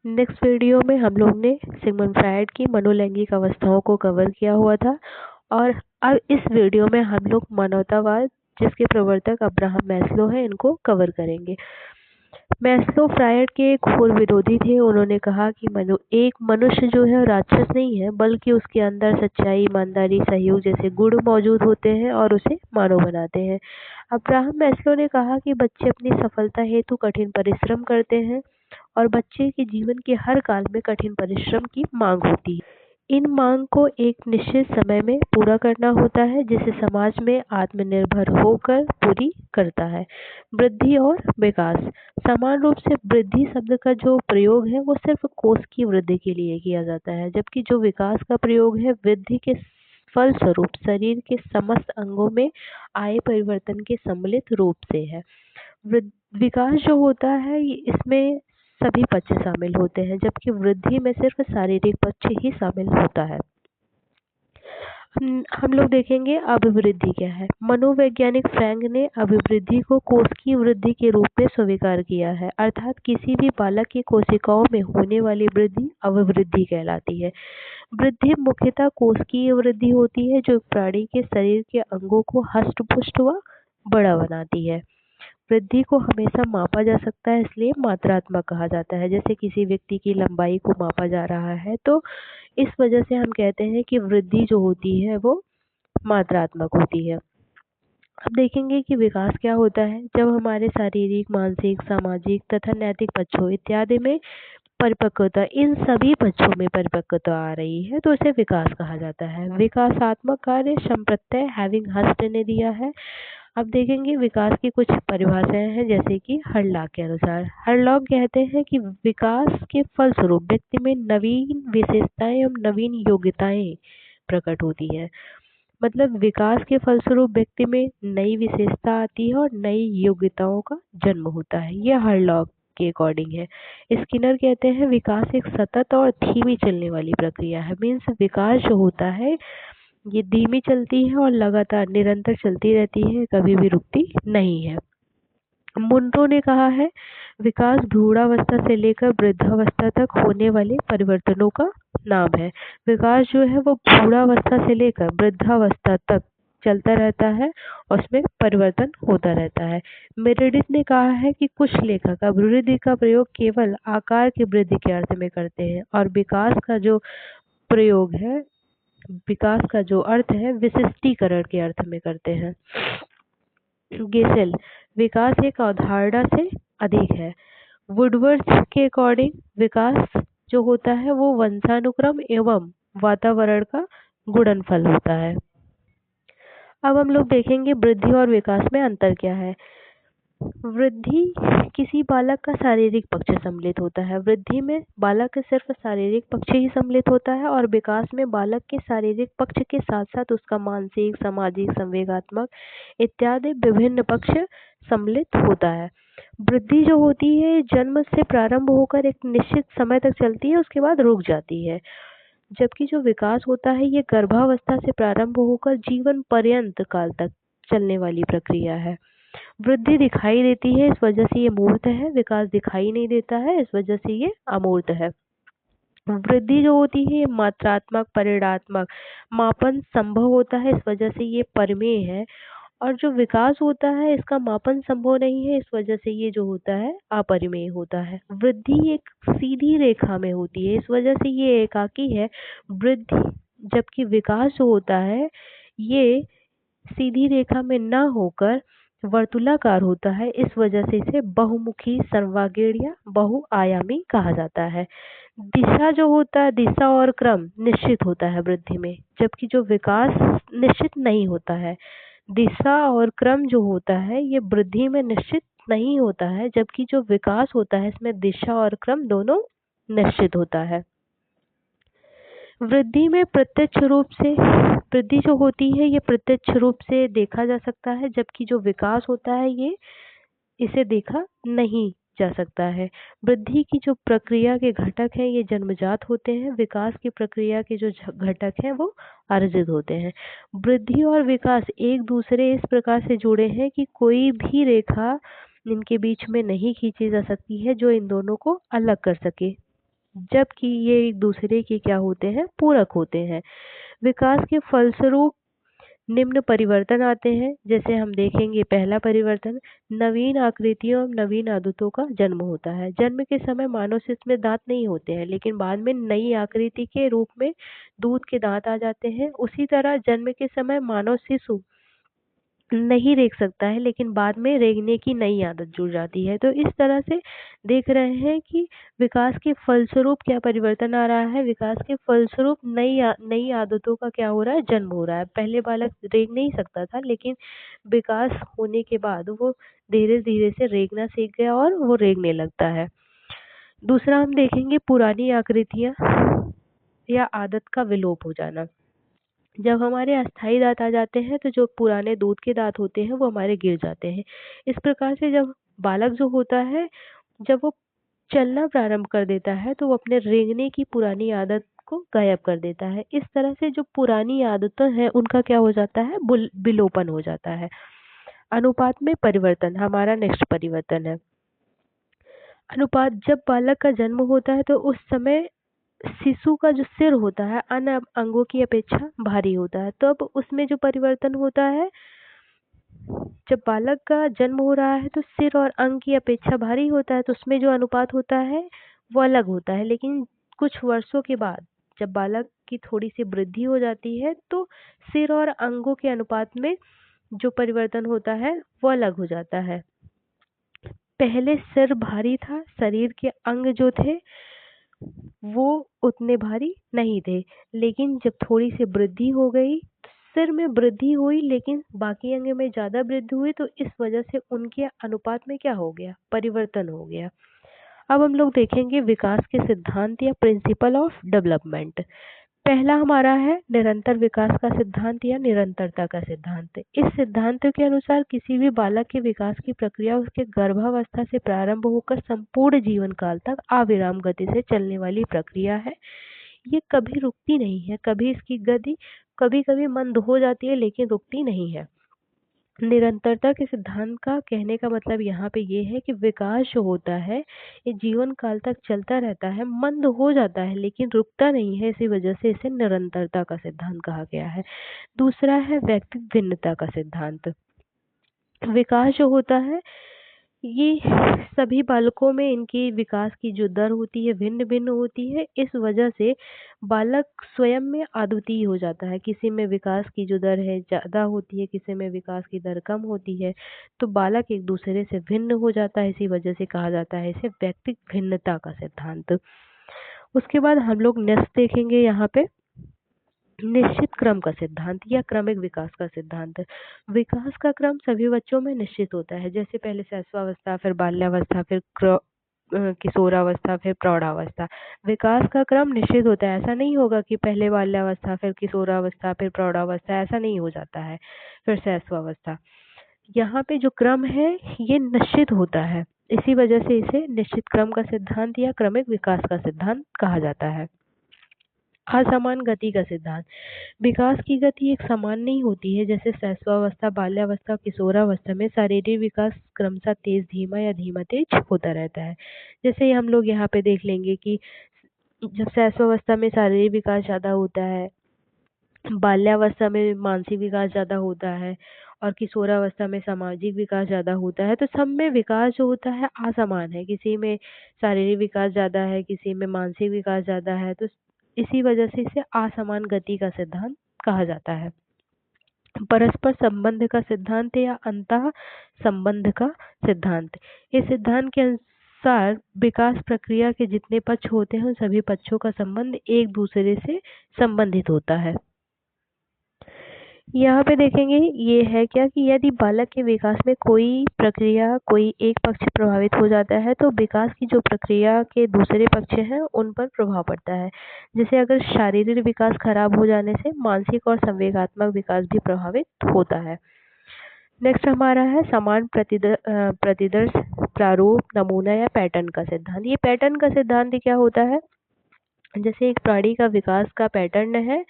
Next video में हम लोग ने सिगमंड फ्रायड की मनोलैंगिक अवस्थाओं को कवर किया हुआ था और अब इस वीडियो में हम लोग मानवतावाद जिसके प्रवर्तक अब्राहम मैस्लो हैं इनको कवर करेंगे। मैस्लो फ्रायड के एक घोर विरोधी थे। उन्होंने कहा कि एक मनुष्य जो है राक्षस नहीं है, बल्कि उसके अंदर सच्चाई, ईमानदारी, सहयोग जैसे गुण मौजूद होते हैं और उसे मानव बनाते हैं। अब्राहम मैस्लो ने कहा कि बच्चे अपनी सफलता हेतु कठिन परिश्रम करते हैं और बच्चे के जीवन के हर काल में कठिन परिश्रम की मांग होती है। इन मांग को एक निश्चित समय में पूरा करना होता है, जिसे समाज में आत्मनिर्भर होकर पूरी करता है। वृद्धि और विकास। समान रूप से वृद्धि शब्द का जो प्रयोग है वो सिर्फ कोष की वृद्धि के लिए किया जाता है, जबकि जो विकास का प्रयोग है वृद्धि के फलस्वरूप शरीर के समस्त अंगों में आए परिवर्तन के सम्मिलित रूप से है। विकास जो होता है इसमें सभी पक्ष शामिल होते हैं, जबकि वृद्धि में सिर्फ शारीरिक पक्ष ही शामिल होता है। हम लोग देखेंगे अभिवृद्धि क्या है। मनोवैज्ञानिक फ्रैंक ने अभिवृद्धि को कोष की वृद्धि के रूप में स्वीकार किया है, अर्थात किसी भी बालक की कोशिकाओं में होने वाली वृद्धि अभिवृद्धि कहलाती है। वृद्धि मुख्यतः कोशिकीय वृद्धि होती है, जो प्राणी के शरीर के अंगों को हष्ट-पुष्ट व बड़ा बनाती है। वृद्धि को हमेशा मापा जा सकता है, इसलिए मात्रात्मक कहा जाता है। जैसे किसी व्यक्ति की लंबाई को मापा जा रहा है, तो इस वजह से हम कहते हैं कि वृद्धि जो होती है वो मात्रात्मक होती है। अब देखेंगे कि विकास क्या होता है। जब हमारे शारीरिक, मानसिक, सामाजिक तथा नैतिक पक्षों इत्यादि में परिपक्वता, इन सभी पक्षों में परिपक्वता आ रही है, तो इसे विकास कहा जाता है। विकासात्मक कार्य संप्रत्यय हैविंग हस्ट ने दिया है। अब देखेंगे विकास की कुछ परिभाषाएं हैं, जैसे कि हरलॉक के अनुसार। हरलॉक कहते हैं कि विकास के फलस्वरूप व्यक्ति में नवीन विशेषताएं एवं नवीन योग्यताएं प्रकट होती है। मतलब विकास के फलस्वरूप व्यक्ति में नई विशेषता आती है और नई योग्यताओं का जन्म होता है। यह हरलॉक के अकॉर्डिंग है। स्किनर कहते हैं विकास एक सतत और धीमी चलने वाली प्रक्रिया है। मीन्स विकास जो होता है ये धीमी चलती है और लगातार निरंतर चलती रहती है, कभी भी रुकती नहीं है। मुंड्रो ने कहा है विकास भ्रूणावस्था से लेकर वृद्धावस्था तक होने वाले परिवर्तनों का नाम है। विकास जो है वो भ्रूणावस्था से लेकर वृद्धावस्था तक चलता रहता है और उसमें परिवर्तन होता रहता है। मेरेडिथ ने कहा है कि कुछ लेखक अभिवृद्धि का प्रयोग केवल आकार की वृद्धि के अर्थ में करते हैं और विकास का जो प्रयोग है, विकास का जो अर्थ है विशिष्टीकरण के अर्थ में करते हैं। गेसेल विकास एक अवधारणा से अधिक है। वुडवर्थ के अकॉर्डिंग विकास जो होता है वो वंशानुक्रम एवं वातावरण का गुणनफल होता है। अब हम लोग देखेंगे वृद्धि और विकास में अंतर क्या है। वृद्धि किसी बालक का शारीरिक पक्ष सम्मिलित होता है। वृद्धि में बालक का सिर्फ शारीरिक पक्ष ही सम्मिलित होता है और विकास में बालक के शारीरिक पक्ष के साथ साथ उसका मानसिक, सामाजिक, संवेगात्मक इत्यादि विभिन्न पक्ष सम्मिलित होता है। वृद्धि जो होती है जन्म से प्रारंभ होकर एक निश्चित समय तक चलती है, उसके बाद रुक जाती है। जबकि जो विकास होता है ये गर्भावस्था से प्रारंभ होकर जीवन पर्यंत काल तक चलने वाली प्रक्रिया है। वृद्धि दिखाई देती है, इस वजह से ये मूर्त है। विकास दिखाई नहीं देता है, इस वजह से ये अमूर्त है। वृद्धि जो होती है ये मात्रात्मक, परिमाणात्मक मापन संभव होता है, इस वजह से ये परिमेय है। और जो विकास होता है इसका मापन संभव नहीं है, इस वजह से ये जो होता है अपरिमेय होता है। वृद्धि एक सीधी रेखा में होती है, इस वजह से ये एकाकी है। वृद्धि जबकि विकास जो होता है ये सीधी रेखा में न होकर वर्तुलाकार होता है, इस वजह से इसे बहुमुखी, सर्वांगीण या बहुआयामी कहा जाता है। दिशा जो होता है, दिशा और क्रम निश्चित होता है वृद्धि में, जबकि जो विकास निश्चित नहीं होता है। दिशा और क्रम जो होता है ये वृद्धि में निश्चित नहीं होता है, जबकि जो विकास होता है इसमें दिशा और क्रम दोनों निश्चित होता है। वृद्धि में प्रत्यक्ष रूप से वृद्धि जो होती है ये प्रत्यक्ष रूप से देखा जा सकता है, जबकि जो विकास होता है ये इसे देखा नहीं जा सकता है। वृद्धि की जो प्रक्रिया के घटक हैं ये जन्मजात होते हैं। विकास की प्रक्रिया के जो घटक हैं वो अर्जित होते हैं। वृद्धि और विकास एक दूसरे इस प्रकार से जुड़े हैं कि कोई भी रेखा इनके बीच में नहीं खींची जा सकती है जो इन दोनों को अलग कर सके। जबकि ये एक दूसरे के क्या होते हैं, पूरक होते हैं। विकास के फलस्वरूप निम्न परिवर्तन आते हैं। जैसे हम देखेंगे, पहला परिवर्तन, नवीन आकृतियों और नवीन आदतों का जन्म होता है। जन्म के समय मानव शिशु में दांत नहीं होते हैं, लेकिन बाद में नई आकृति के रूप में दूध के दांत आ जाते हैं। उसी तरह जन्म के समय मानव शिशु नहीं रेंग सकता है, लेकिन बाद में रेंगने की नई आदत जुड़ जाती है। तो इस तरह से देख रहे हैं कि विकास के फलस्वरूप क्या परिवर्तन आ रहा है। विकास के फलस्वरूप नई आदतों का क्या हो रहा है, जन्म हो रहा है। पहले बालक रेंग नहीं सकता था, लेकिन विकास होने के बाद वो धीरे धीरे से रेंगना सीख गया और वो रेंगने लगता है। दूसरा हम देखेंगे, पुरानी आकृतियां या आदत का विलोप हो जाना। जब हमारे अस्थाई दांत आ जाते हैं, तो जो पुराने दूध के दांत होते हैं वो हमारे गिर जाते हैं। इस प्रकार से जब बालक जो होता है, जब वो चलना प्रारंभ कर देता है, तो वो अपने रेंगने की पुरानी आदत को गायब कर देता है। इस तरह से जो पुरानी आदतें हैं उनका क्या हो जाता है, विलोपन हो जाता है। अनुपात में परिवर्तन हमारा नेक्स्ट परिवर्तन है। अनुपात, जब बालक का जन्म होता है तो उस समय शिशु का जो सिर होता है अन्य अंगों की अपेक्षा भारी होता है। तो अब उसमें जो परिवर्तन होता है, जब बालक का जन्म हो रहा है तो सिर और अंग की अपेक्षा भारी होता है, तो उसमें जो अनुपात होता है वो अलग होता है। लेकिन कुछ वर्षों के बाद जब बालक की थोड़ी सी वृद्धि हो जाती है, तो सिर और अंगों के अनुपात में जो परिवर्तन होता है वो अलग हो जाता है। पहले सिर भारी था, शरीर के अंग जो थे वो उतने भारी नहीं थे, लेकिन जब थोड़ी सी वृद्धि हो गई, सिर में वृद्धि हुई लेकिन बाकी अंग में ज्यादा वृद्धि हुई, तो इस वजह से उनके अनुपात में क्या हो गया, परिवर्तन हो गया। अब हम लोग देखेंगे विकास के सिद्धांत या प्रिंसिपल ऑफ डेवलपमेंट। पहला हमारा है निरंतर विकास का सिद्धांत या निरंतरता का सिद्धांत। इस सिद्धांत के अनुसार किसी भी बालक के विकास की प्रक्रिया उसके गर्भावस्था से प्रारंभ होकर संपूर्ण जीवन काल तक अविराम गति से चलने वाली प्रक्रिया है। ये कभी रुकती नहीं है, कभी इसकी गति कभी कभी मंद हो जाती है, लेकिन रुकती नहीं है। निरंतरता के सिद्धांत का कहने का मतलब यहाँ पे ये है कि विकास जो होता है ये जीवन काल तक चलता रहता है, मंद हो जाता है लेकिन रुकता नहीं है। इसी वजह से इसे निरंतरता का सिद्धांत कहा गया है। दूसरा है व्यक्तिगत भिन्नता का सिद्धांत। विकास जो होता है ये सभी बालकों में इनकी विकास की जो दर होती है भिन्न भिन्न होती है। इस वजह से बालक स्वयं में अद्वितीय हो जाता है। किसी में विकास की जो दर है ज्यादा होती है, किसी में विकास की दर कम होती है। तो बालक एक दूसरे से भिन्न हो जाता है, इसी वजह से कहा जाता है इसे व्यक्तिगत भिन्नता का सिद्धांत। उसके बाद हम लोग नेक्स्ट देखेंगे यहाँ पे निश्चित क्रम का सिद्धांत या क्रमिक विकास का सिद्धांत। विकास का क्रम सभी बच्चों में निश्चित होता है, जैसे पहले शैशवावस्था, फिर बाल्यावस्था, फिर किशोरावस्था, फिर प्रौढ़ावस्था। विकास का क्रम निश्चित होता है, ऐसा नहीं होगा कि पहले बाल्यावस्था, फिर किशोरावस्था, फिर प्रौढ़ावस्था, ऐसा नहीं हो जाता है, फिर शैशवावस्था। यहाँ पे जो क्रम है ये निश्चित होता है, इसी वजह से इसे निश्चित क्रम का सिद्धांत या क्रमिक विकास का सिद्धांत कहा जाता है। असमान गति का सिद्धांत। विकास की गति एक समान नहीं होती है, जैसे शैशवावस्था, बाल्यावस्था, किशोरावस्था में शारीरिक विकास क्रमशः तेज धीमा या धीमा तेज होता रहता है। जैसे हम लोग यहाँ पे देख लेंगे कि जब शैशवावस्था में शारीरिक विकास ज्यादा होता है, बाल्यावस्था में मानसिक विकास ज्यादा होता है और किशोरावस्था में सामाजिक विकास ज्यादा होता है। तो सब में विकास जो होता है असमान है, किसी में शारीरिक विकास ज्यादा है, किसी में मानसिक विकास ज्यादा है। तो इसी वजह से इसे असमान गति का सिद्धांत कहा जाता है। परस्पर संबंध का सिद्धांत या अंतः संबंध का सिद्धांत। इस सिद्धांत के अनुसार विकास प्रक्रिया के जितने पक्ष होते हैं उन सभी पक्षों का संबंध एक दूसरे से संबंधित होता है। यहाँ पे देखेंगे ये है क्या कि यदि बालक के विकास में कोई प्रक्रिया, कोई एक पक्ष प्रभावित हो जाता है, तो विकास की जो प्रक्रिया के दूसरे पक्ष हैं उन पर प्रभाव पड़ता है। जैसे अगर शारीरिक विकास खराब हो जाने से मानसिक और संवेगात्मक विकास भी प्रभावित होता है। नेक्स्ट हमारा है समान प्रतिदर्श प्रारूप नमूना या पैटर्न का सिद्धांत। ये पैटर्न का सिद्धांत क्या होता है, जैसे एक प्राणी का विकास का पैटर्न है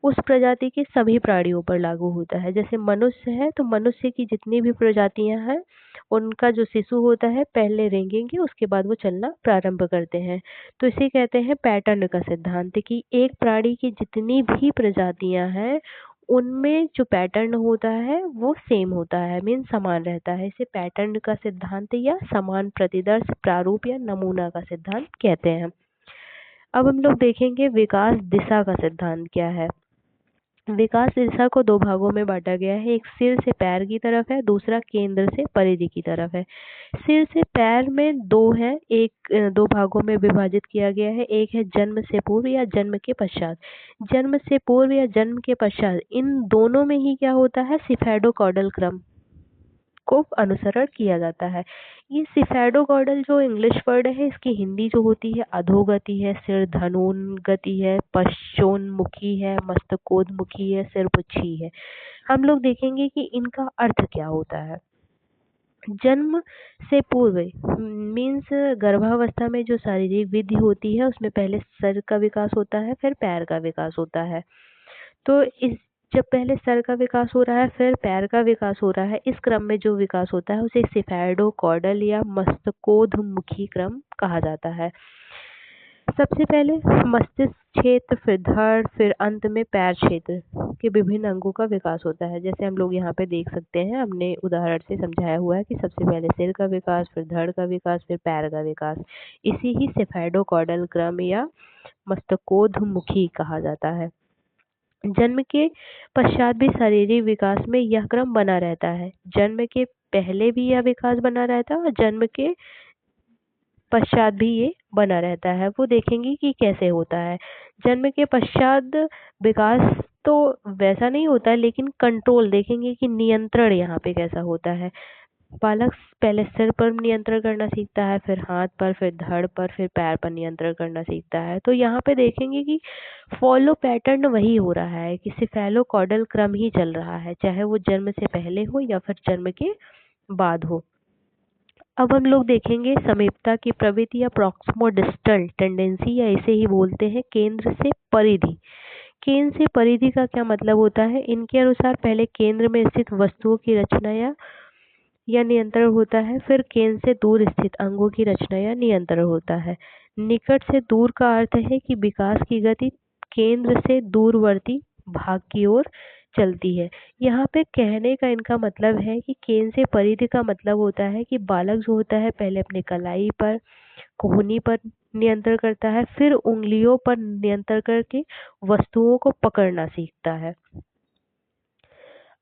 उस प्रजाति के सभी प्राणियों पर लागू होता है। जैसे मनुष्य है तो मनुष्य की जितनी भी प्रजातियां हैं उनका जो शिशु होता है पहले रेंगेंगे, उसके बाद वो चलना प्रारंभ करते हैं। तो इसे कहते हैं पैटर्न का सिद्धांत कि एक प्राणी की जितनी भी प्रजातियां हैं उनमें जो पैटर्न होता है वो सेम होता है, मीन समान रहता है। इसे पैटर्न का सिद्धांत या समान प्रतिदर्श प्रारूप या नमूना का सिद्धांत कहते हैं। अब हम लोग देखेंगे विकास दिशा का सिद्धांत क्या है। विकास दिशा को दो भागों में बांटा गया है, एक सिर से पैर की तरफ है, दूसरा केंद्र से परिधि की तरफ है। सिर से पैर में दो है, दो भागों में विभाजित किया गया है। एक है जन्म से पूर्व या जन्म के पश्चात। जन्म से पूर्व या जन्म के पश्चात इन दोनों में ही क्या होता है, सिफेडोकॉडल क्रम को अनुसरण किया जाता है। ये सिफेडोकॉडल जो इंग्लिश वर्ड है, इसकी हिंदी जो होती है अधोगति है, सिर धनुोन्मुखी है, पश्चोन्मुखी है, मस्तकोन्मुखी है, सिरपुच्छी है। हम लोग देखेंगे कि इनका अर्थ क्या होता है। जन्म से पूर्व मीन्स गर्भावस्था में जो शारीरिक वृद्धि होती है उसमें पहले सर का विकास होता है, फिर पैर का विकास होता है। तो इस जब पहले सर का विकास हो रहा है फिर पैर का विकास हो रहा है, इस क्रम में जो विकास होता है उसे सिफेडोकॉडल या मस्तकोन्मुखी क्रम कहा जाता है। सबसे पहले मस्तिष्क क्षेत्र, फिर धड़, फिर अंत में पैर क्षेत्र के विभिन्न अंगों का विकास होता है। जैसे हम लोग यहाँ पे देख सकते हैं, हमने उदाहरण से समझाया हुआ है कि सबसे पहले सिर का विकास, फिर धड़ का विकास, फिर पैर का विकास। इसी ही सिफेडोकॉडल क्रम या मस्तकोन्मुखी कहा जाता है। जन्म के पश्चात भी शारीरिक विकास में यह क्रम बना रहता है। जन्म के पहले भी यह विकास बना रहता है और जन्म के पश्चात भी ये बना रहता है। वो देखेंगे कि कैसे होता है। जन्म के पश्चात विकास तो वैसा नहीं होता है, लेकिन कंट्रोल देखेंगे कि नियंत्रण यहाँ पे कैसा होता है। बालक पहले सिर पर नियंत्रण करना सीखता है, फिर हाथ पर, फिर धड़ पर, फिर पैर पर नियंत्रण करना सीखता है। तो यहाँ पे देखेंगे कि फॉलो पैटर्न वही हो रहा है कि सिफेलोकॉडल क्रम ही चल रहा है, चाहे वो जन्म से पहले हो या फिर जन्म के बाद हो। अब हम लोग देखेंगे समीपता की प्रवृत्ति या प्रॉक्सिमो डिस्टल टेंडेंसी, या इसे ही बोलते हैं केंद्र से परिधि। केंद्र से परिधि का क्या मतलब होता है। इनके अनुसार पहले केंद्र में स्थित वस्तुओं की रचना या नियंत्रण होता है, फिर केंद्र से दूर स्थित अंगों की रचना या नियंत्रण होता है। निकट से दूर का अर्थ है कि विकास की गति केंद्र से दूरवर्ती भाग की ओर चलती है। यहाँ पे कहने का इनका मतलब है कि केंद्र से परिधि का मतलब होता है कि बालक जो होता है पहले अपने कलाई पर, कोहनी पर नियंत्रण करता है, फिर उंगलियों पर नियंत्रण करके वस्तुओं को पकड़ना सीखता है।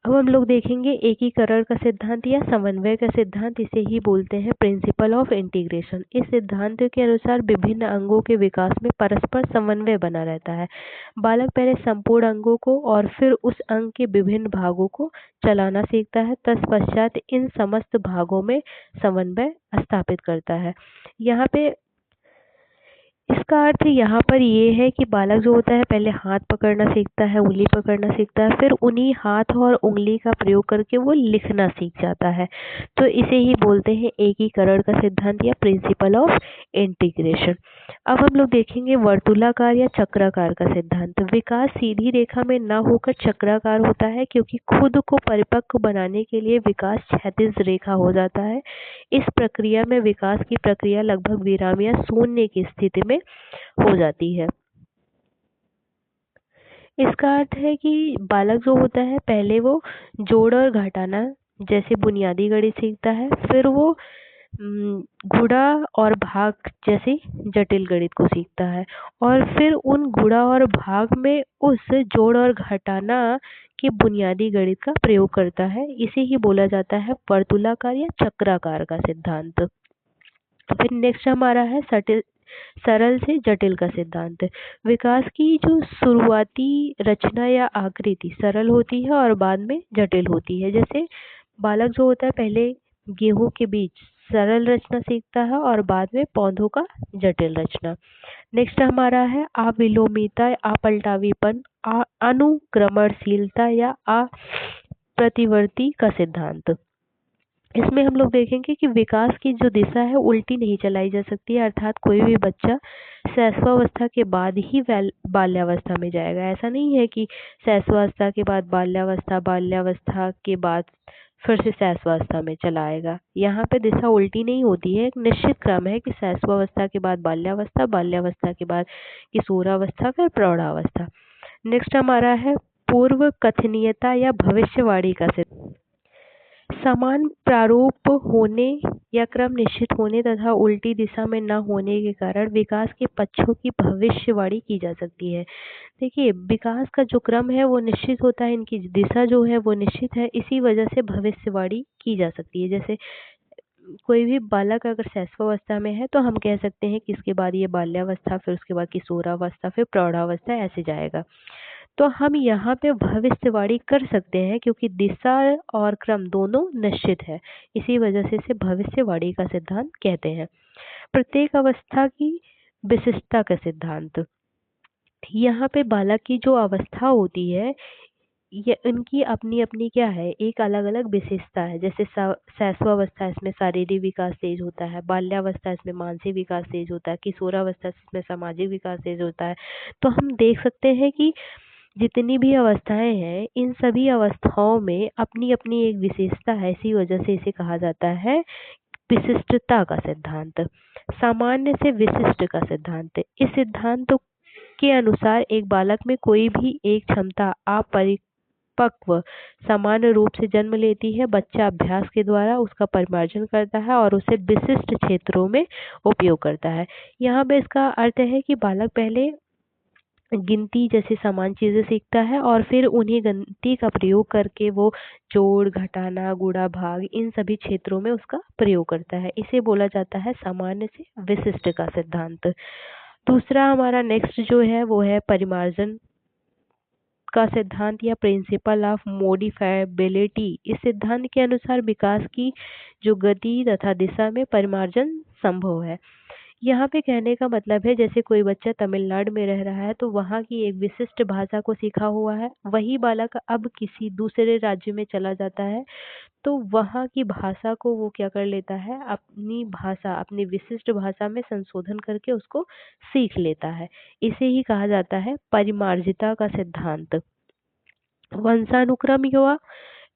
अब हम लोग देखेंगे एकीकरण का सिद्धांत या समन्वय का सिद्धांत, इसे ही बोलते हैं प्रिंसिपल ऑफ इंटीग्रेशन। इस सिद्धांत के अनुसार विभिन्न अंगों के विकास में परस्पर समन्वय बना रहता है। बालक पहले संपूर्ण अंगों को और फिर उस अंग के विभिन्न भागों को चलाना सीखता है, तत्पश्चात इन समस्त भागों में समन्वय स्थापित करता है। यहाँ पे इसका अर्थ यहाँ पर ये है कि बालक जो होता है पहले हाथ पकड़ना सीखता है, उंगली पकड़ना सीखता है, फिर उन्हीं हाथ और उंगली का प्रयोग करके वो लिखना सीख जाता है। तो इसे ही बोलते हैं एकीकरण का सिद्धांत या प्रिंसिपल ऑफ इंटीग्रेशन। अब हम लोग देखेंगे वर्तुलाकार या चक्राकार का सिद्धांत। विकास सीधी रेखा में न होकर चक्राकार होता है, क्योंकि खुद को परिपक्व बनाने के लिए विकास क्षैतिज रेखा हो जाता है। इस प्रक्रिया में विकास की प्रक्रिया लगभग विराम या शून्य की स्थिति में हो जाती है। इसका अर्थ है कि बालक जो होता है पहले वो जोड़ और घटाना जैसे बुनियादी गणित सीखता है, फिर वो गुणा और भाग जैसे जटिल गणित को सीखता है, और फिर उन गुणा और भाग में उस जोड़ और घटाना के बुनियादी गणित का प्रयोग करता है। इसे ही बोला जाता है वर्तुलाकार या चक्राकार का सिद्धांत। फिर नेक्स्ट हमारा है सरल से जटिल का सिद्धांत। विकास की जो शुरुआती रचना या आकृति सरल होती है और बाद में जटिल होती है। जैसे बालक जो होता है पहले गेहूं के बीज सरल रचना सीखता है और बाद में पौधों का जटिल रचना। नेक्स्ट हमारा है अविलोमिता, अपलटावीपन, अनुक्रमणशीलता या अप्रतिवर्ती का सिद्धांत। इसमें हम लोग देखेंगे कि विकास की जो दिशा है उल्टी नहीं चलाई जा सकती है, अर्थात कोई भी बच्चा शैशवावस्था के बाद ही बाल्यावस्था में जाएगा। ऐसा नहीं है कि शैशवावस्था के बाद बाल्यावस्था, बाल्यावस्था के बाद फिर से शैशवावस्था में चला आएगा। यहाँ पे दिशा उल्टी नहीं होती है, एक निश्चित क्रम है कि शैशवावस्था के बाद बाल्यावस्था, बाल्यावस्था के बाद किशोरावस्था, फिर प्रौढ़ावस्था। नेक्स्ट हमारा है पूर्व कथनीयता या भविष्यवाणी का सिद्धांत। समान प्रारूप होने या क्रम निश्चित होने तथा उल्टी दिशा में न होने के कारण विकास के पक्षों की भविष्यवाणी की जा सकती है। देखिए, विकास का जो क्रम है वो निश्चित होता है, इनकी दिशा जो है वो निश्चित है, इसी वजह से भविष्यवाणी की जा सकती है। जैसे कोई भी बालक अगर शैशवावस्था में है तो हम कह सकते हैं कि इसके बाद ये बाल्यावस्था, फिर उसके बाद किशोरावस्था, फिर प्रौढ़ावस्था, ऐसे जाएगा। तो हम यहाँ पे भविष्यवाणी कर सकते हैं क्योंकि दिशा और क्रम दोनों निश्चित है, इसी वजह से इसे भविष्यवाणी का सिद्धांत कहते हैं। प्रत्येक अवस्था की विशिष्टता का सिद्धांत। यहाँ पे बालक की जो अवस्था होती है, ये इनकी अपनी अपनी क्या है, एक अलग अलग विशेषता है। जैसे शैशवावस्था, इसमें शारीरिक विकास तेज होता है, बाल्यावस्था इसमें मानसिक विकास तेज होता है, किशोरावस्था इसमें सामाजिक विकास तेज होता है। तो हम देख सकते हैं कि जितनी भी अवस्थाएं हैं, इन सभी अवस्थाओं में अपनी अपनी एक विशेषता है, इसी वजह से इसे कहा जाता है विशिष्टता का सिद्धांत। सामान्य से विशिष्ट का सिद्धांत। इस सिद्धांत के अनुसार एक बालक में कोई भी एक क्षमता अपरिपक्व सामान्य रूप से जन्म लेती है। बच्चा अभ्यास के द्वारा उसका परिमार्जन करता है और उसे विशिष्ट क्षेत्रों में उपयोग करता है। यहाँ पे इसका अर्थ है कि बालक पहले गिनती जैसी समान चीजें सीखता है और फिर उन्हीं गिनती का प्रयोग करके वो जोड़, घटाना, गुणा, भाग, इन सभी क्षेत्रों में उसका प्रयोग करता है। इसे बोला जाता है सामान्य से विशिष्ट का सिद्धांत। दूसरा हमारा नेक्स्ट जो है वो है परिमार्जन का सिद्धांत या प्रिंसिपल ऑफ मोडिफाइबिलिटी। इस सिद्धांत के अनुसार विकास की जो गति तथा दिशा में परिमार्जन संभव है। यहाँ पे कहने का मतलब है, जैसे कोई बच्चा तमिलनाडु में रह रहा है तो वहाँ की एक विशिष्ट भाषा को सीखा हुआ है, वही बालक अब किसी दूसरे राज्य में चला जाता है तो वहाँ की भाषा को वो क्या कर लेता है, अपनी भाषा, अपनी विशिष्ट भाषा में संशोधन करके उसको सीख लेता है। इसे ही कहा जाता है परिमार्जिता का सिद्धांत। वंशानुक्रम युवा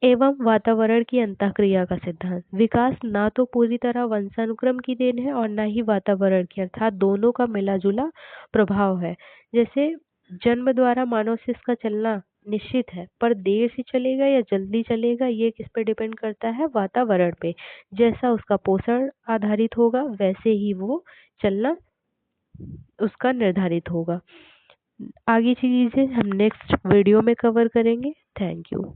एवं वातावरण की अंतःक्रिया का सिद्धांत। विकास ना तो पूरी तरह वंशानुक्रम की देन है और ना ही वातावरण की, अर्थात दोनों का मिला जुला प्रभाव है। जैसे जन्म द्वारा मानव शिशु का चलना निश्चित है, पर देर से चलेगा या जल्दी चलेगा ये किस पे डिपेंड करता है, वातावरण पे। जैसा उसका पोषण आधारित होगा वैसे ही वो चलना उसका निर्धारित होगा। आगे चीजें हम नेक्स्ट वीडियो में कवर करेंगे। Thank you.